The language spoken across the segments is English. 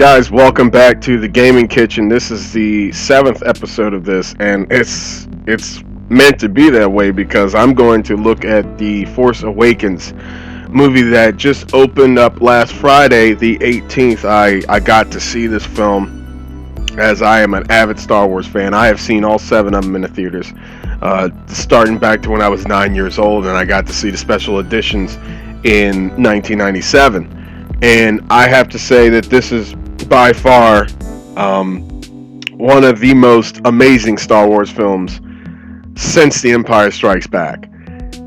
Guys, welcome back to the Gaming Kitchen. This is the seventh episode of this, and it's meant to be that way because I'm going to look at the Force Awakens movie that just opened up last Friday, the 18th. I got to see this film as I am an avid Star Wars fan. I have seen all seven of them in the theaters, starting back to when I was 9 years old, and I got to see the special editions in 1997. And I have to say that this is by far one of the most amazing Star Wars films since The Empire Strikes Back.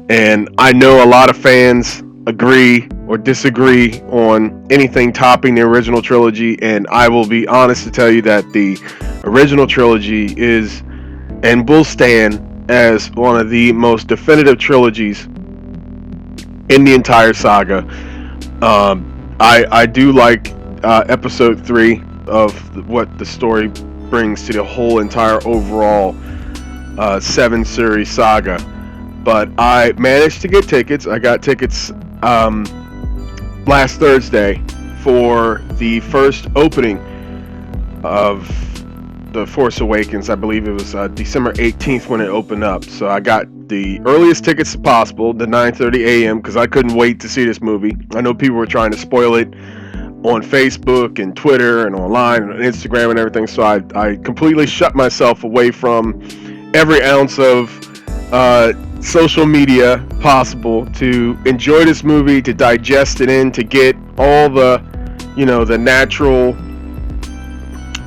And I know a lot of fans agree or disagree on anything topping the original trilogy, and I will be honest to tell you that the original trilogy is and will stand as one of the most definitive trilogies in the entire saga. I do like episode 3 of what the story brings to the whole entire overall 7 series saga. But I managed to get tickets. I got tickets last Thursday for the first opening of The Force Awakens. I believe it was December 18th when it opened up. So I got the earliest tickets possible, the 9:30 a.m., because I couldn't wait to see this movie. I know people were trying to spoil it on Facebook and Twitter and online and Instagram and everything, so I completely shut myself away from every ounce of social media possible to enjoy this movie, to digest it in, to get all the, the natural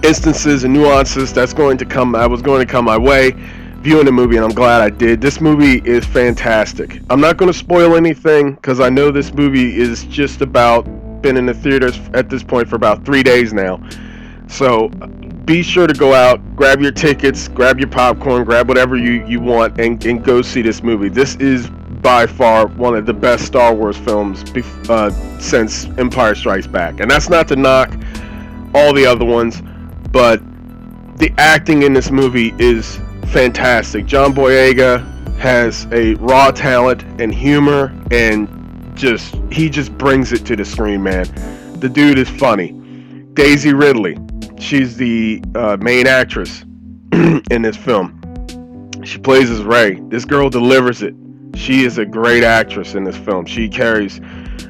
instances and nuances I was going to come my way viewing the movie, and I'm glad I did. This movie is fantastic. I'm not going to spoil anything because I know this movie is just about been in the theaters at this point for about 3 days now. So be sure to go out, grab your tickets, grab your popcorn, grab whatever you want, and go see this movie. This is by far one of the best Star Wars films since Empire Strikes Back. And that's not to knock all the other ones, but the acting in this movie is fantastic. John Boyega has a raw talent and humor, and he just brings it to the screen, man. The dude is funny. Daisy Ridley, she's the main actress in this film. She plays as Rey. This girl delivers it. She is a great actress in this film. She carries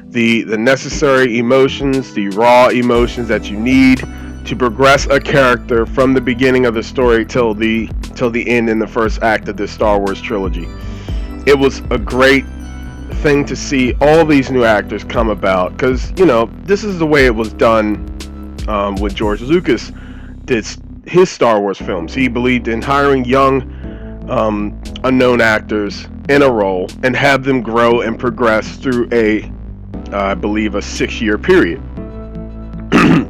the necessary emotions, the raw emotions that you need to progress a character from the beginning of the story till the end in the first act of this Star Wars trilogy. It was a great thing to see all these new actors come about, because this is the way it was done when George Lucas did his Star Wars films. He believed in hiring young unknown actors in a role and have them grow and progress through I believe a 6-year period.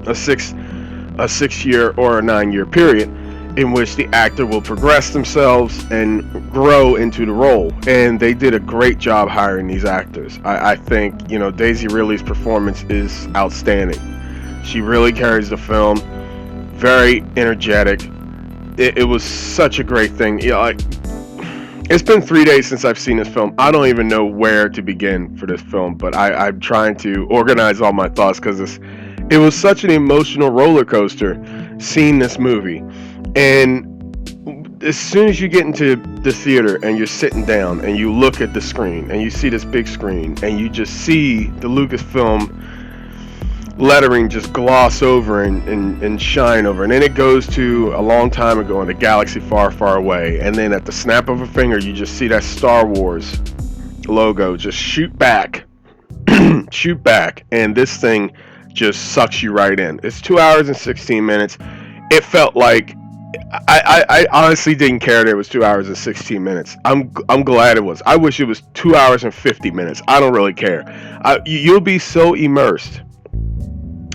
a 6-year or a 9-year period in which the actor will progress themselves and grow into the role. And they did a great job hiring these actors. I think, Daisy Ridley's performance is outstanding. She really carries the film. Very energetic. It was such a great thing. It's been 3 days since I've seen this film. I don't even know where to begin for this film, but I'm trying to organize all my thoughts because it was such an emotional roller coaster seeing this movie. And as soon as you get into the theater and you're sitting down and you look at the screen and you see this big screen and you just see the Lucasfilm lettering just gloss over and shine over, and then it goes to a long time ago in a galaxy far, far away, and then at the snap of a finger you just see that Star Wars logo just shoot back, and this thing just sucks you right in. It's 2 hours and 16 minutes. It felt like I honestly didn't care that it was 2 hours and 16 minutes. I'm glad it was. I wish it was 2 hours and 50 minutes. I don't really care. You'll be so immersed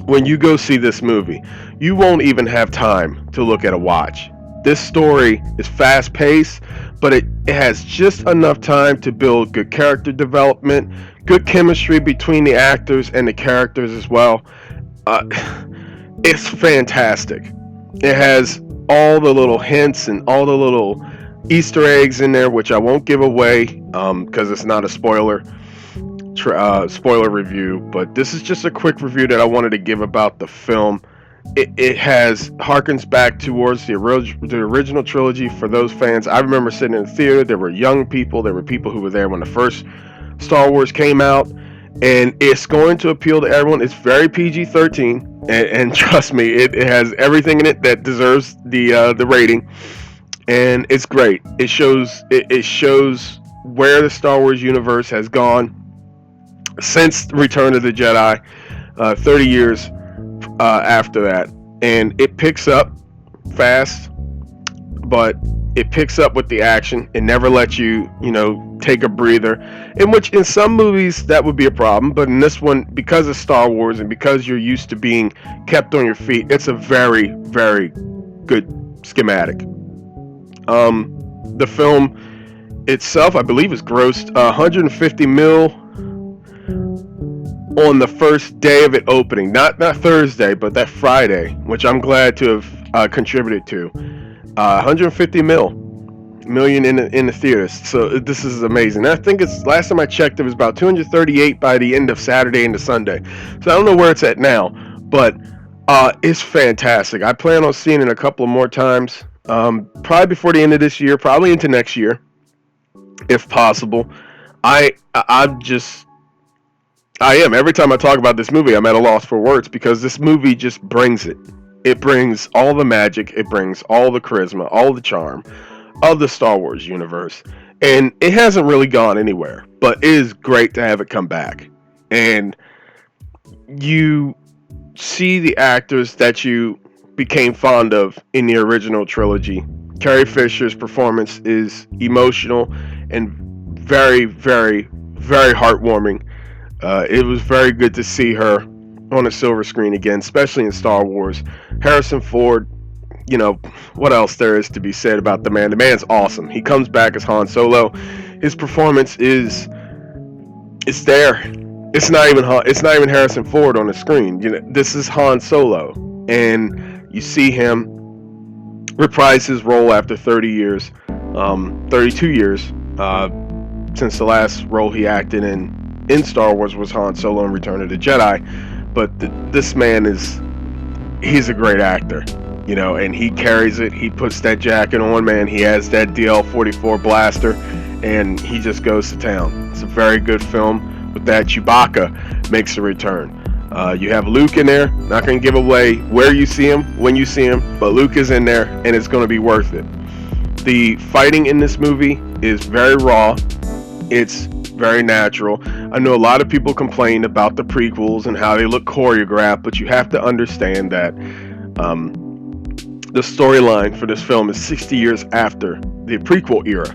when you go see this movie. You won't even have time to look at a watch. This story is fast paced, but it has just enough time to build good character development, good chemistry between the actors and the characters as well. It's fantastic. It has all the little hints and all the little Easter eggs in there, which I won't give away because it's not a spoiler review. But this is just a quick review that I wanted to give about the film. it has harkens back towards the original trilogy for those fans. I remember sitting in the theater. There were young people. There were people who were there when the first Star Wars came out, and it's going to appeal to everyone. It's very PG-13, and trust me, it has everything in it that deserves the rating, and it's great. It shows where the Star Wars universe has gone since Return of the Jedi, 30 years after that, and it picks up fast, but it picks up with the action. It never lets you, take a breather. In which, in some movies, that would be a problem, but in this one, because of Star Wars and because you're used to being kept on your feet, it's a very, very good schematic. The film itself, I believe, has grossed 150 mil on the first day of it opening, not Thursday, but that Friday, which I'm glad to have contributed to. 150 million in the theaters. So this is amazing. I think it's last time I checked, it was about 238 by the end of Saturday into Sunday. So I don't know where it's at now, but it's fantastic. I plan on seeing it a couple of more times, probably before the end of this year, probably into next year, if possible. I am. Every time I talk about this movie, I'm at a loss for words because this movie just brings it. It brings all the magic. It brings all the charisma, all the charm of the Star Wars universe. And it hasn't really gone anywhere, but it is great to have it come back. And you see the actors that you became fond of in the original trilogy. Carrie Fisher's performance is emotional and very, very, very heartwarming. It was very good to see her on a silver screen again, especially in Star Wars. Harrison Ford, what else there is to be said about the man? The man's awesome. He comes back as Han Solo. His performance it's there. It's not even Harrison Ford on the screen. This is Han Solo, and you see him reprise his role after 32 years, since the last role he acted in Star Wars was Han Solo in Return of the Jedi. But this man he's a great actor, and he carries it. He puts that jacket on, man. He has that DL-44 blaster, and he just goes to town. It's a very good film. With that, Chewbacca makes a return. You have Luke in there. Not going to give away where you see him, when you see him, but Luke is in there, and it's going to be worth it. The fighting in this movie is very raw. It's very natural. I know a lot of people complain about the prequels and how they look choreographed, but you have to understand that the storyline for this film is 60 years after the prequel era,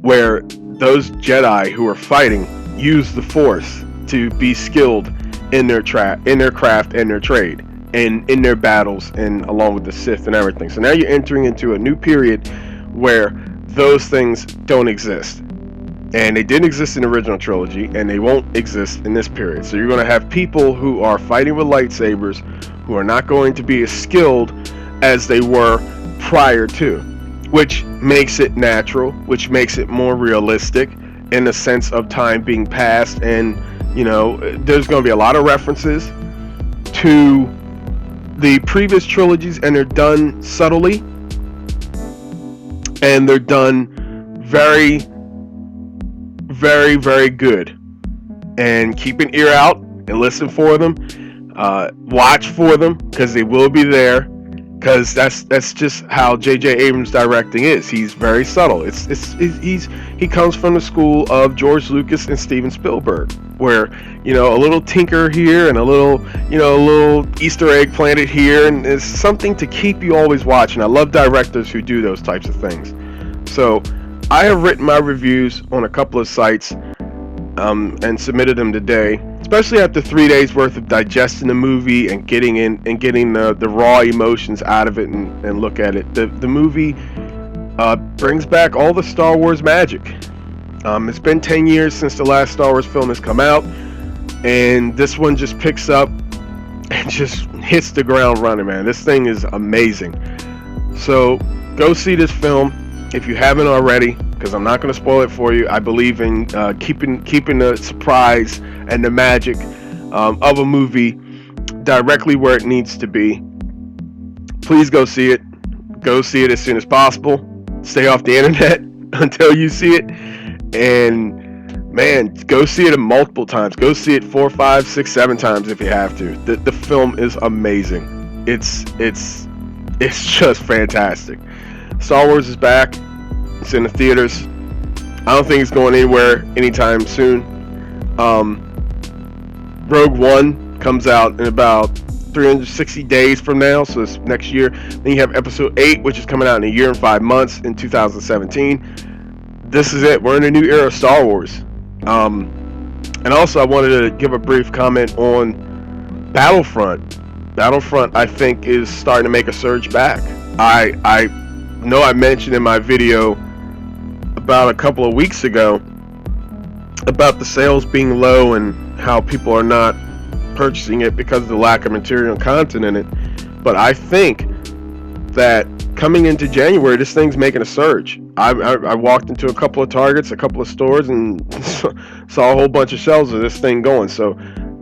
where those Jedi who are fighting use the Force to be skilled in their craft and their trade and in their battles, and along with the Sith and everything. So now you're entering into a new period where those things don't exist. And they didn't exist in the original trilogy, and they won't exist in this period. So you're going to have people who are fighting with lightsabers who are not going to be as skilled as they were prior to, which makes it natural, which makes it more realistic in the sense of time being passed. And, there's going to be a lot of references to the previous trilogies, and they're done subtly, and they're done very, very, very good. And keep an ear out and listen for them. Watch for them, because they will be there. Because that's just how J.J. Abrams' directing is. He's very subtle. He comes from the school of George Lucas and Steven Spielberg, where a little tinker here and a little Easter egg planted here, and it's something to keep you always watching. I love directors who do those types of things. So I have written my reviews on a couple of sites and submitted them today, especially after 3 days worth of digesting the movie and getting the raw emotions out of it and look at it. The movie brings back all the Star Wars magic. It's been 10 years since the last Star Wars film has come out, and this one just picks up and just hits the ground running, man. This thing is amazing. So go see this film if you haven't already, because I'm not going to spoil it for you. I believe in keeping the surprise and the magic of a movie directly where it needs to be. Please go see it. Go see it as soon as possible. Stay off the internet until you see it. And man, go see it multiple times. Go see it 4, 5, 6, 7 times if you have to. The film is amazing. It's just fantastic. Star Wars is back. It's in the theaters. I don't think it's going anywhere anytime soon. Rogue One comes out in about 360 days from now, so it's next year. Then you have Episode 8, which is coming out in a year and 5 months in 2017. This is it. We're in a new era of Star Wars. And also, I wanted to give a brief comment on Battlefront. Battlefront, I think, is starting to make a surge back. I know I mentioned in my video about a couple of weeks ago about the sales being low and how people are not purchasing it because of the lack of material and content in it. But I think that coming into January, this thing's making a surge. I walked into a couple of Targets, a couple of stores, and saw a whole bunch of shelves of this thing going. So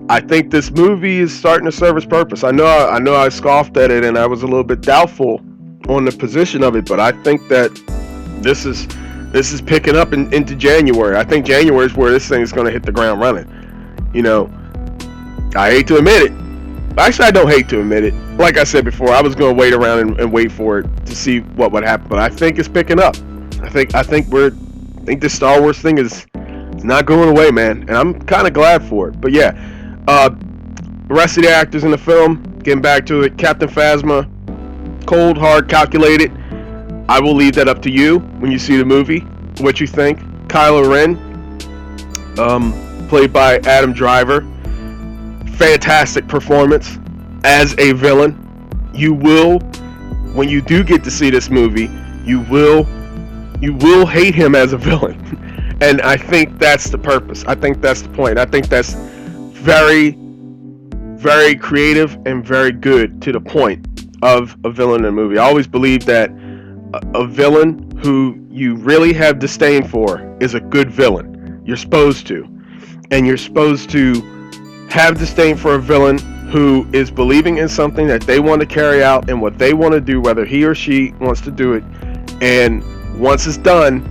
I think this movie is starting to serve its purpose. I know I scoffed at it and I was a little bit doubtful on the position of it, but I think that this is picking up into January. I think January is where this thing is going to hit the ground running. You know, I hate to admit it. Actually, I don't hate to admit it. Like I said before, I was going to wait around and wait for it to see what would happen. But I think it's picking up. I think this Star Wars thing is not going away, man. And I'm kind of glad for it. But yeah, the rest of the actors in the film, getting back to it, Captain Phasma, cold, hard, calculated. I will leave that up to you when you see the movie, what you think. Kylo Ren, played by Adam Driver. Fantastic performance as a villain. You will, when you do get to see this movie, you will hate him as a villain. And I think that's the purpose. I think that's the point. I think that's very, very creative and very good to the point of a villain in a movie. I always believe that a villain who you really have disdain for is a good villain. You're supposed to. And you're supposed to have disdain for a villain who is believing in something that they want to carry out and what they want to do, whether he or she wants to do it. And once it's done,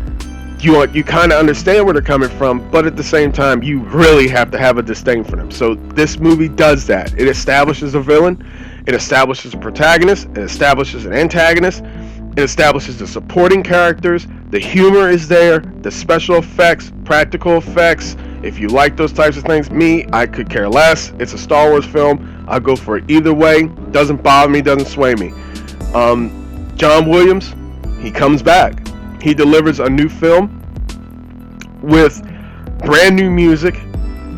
you kind of understand where they're coming from, but at the same time, you really have to have a disdain for them. So this movie does that. It establishes a villain, it establishes a protagonist, it establishes an antagonist, it establishes the supporting characters, the humor is there, the special effects, practical effects. If you like those types of things, I could care less. It's a Star Wars film. I'll go for it either way. Doesn't bother me, doesn't sway me. John Williams, he comes back. He delivers a new film with brand new music.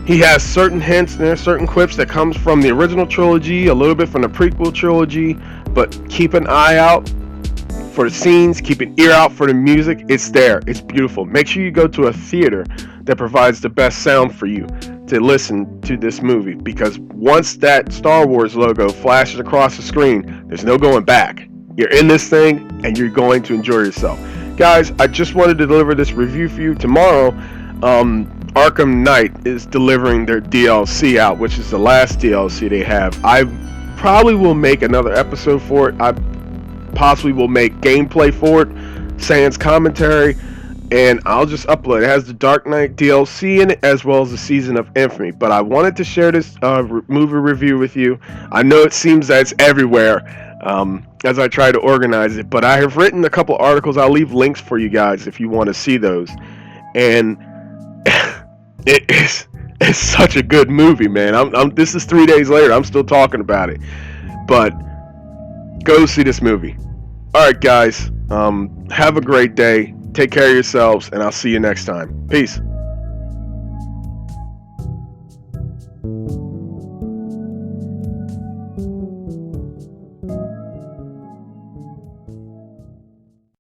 He has certain hints and certain quips that comes from the original trilogy, a little bit from the prequel trilogy, but keep an eye out for the scenes, keep an ear out for the music. It's there. It's beautiful. Make sure you go to a theater that provides the best sound for you to listen to this movie, because once that Star Wars logo flashes across the screen, there's no going back. You're in this thing and you're going to enjoy yourself. Guys, I just wanted to deliver this review for you. Tomorrow, Arkham Knight is delivering their DLC out, which is the last DLC they have. I probably will make another episode for it. I possibly will make gameplay for it, sans commentary, and I'll just upload it. It has the Dark Knight DLC in it, as well as the Season of Infamy. But I wanted to share this movie review with you. I know it seems that it's everywhere as I try to organize it, but I have written a couple articles. I'll leave links for you guys if you want to see those. And it's such a good movie, man. This is 3 days later. I'm still talking about it. But go see this movie. All right, guys. Have a great day. Take care of yourselves, and I'll see you next time. Peace.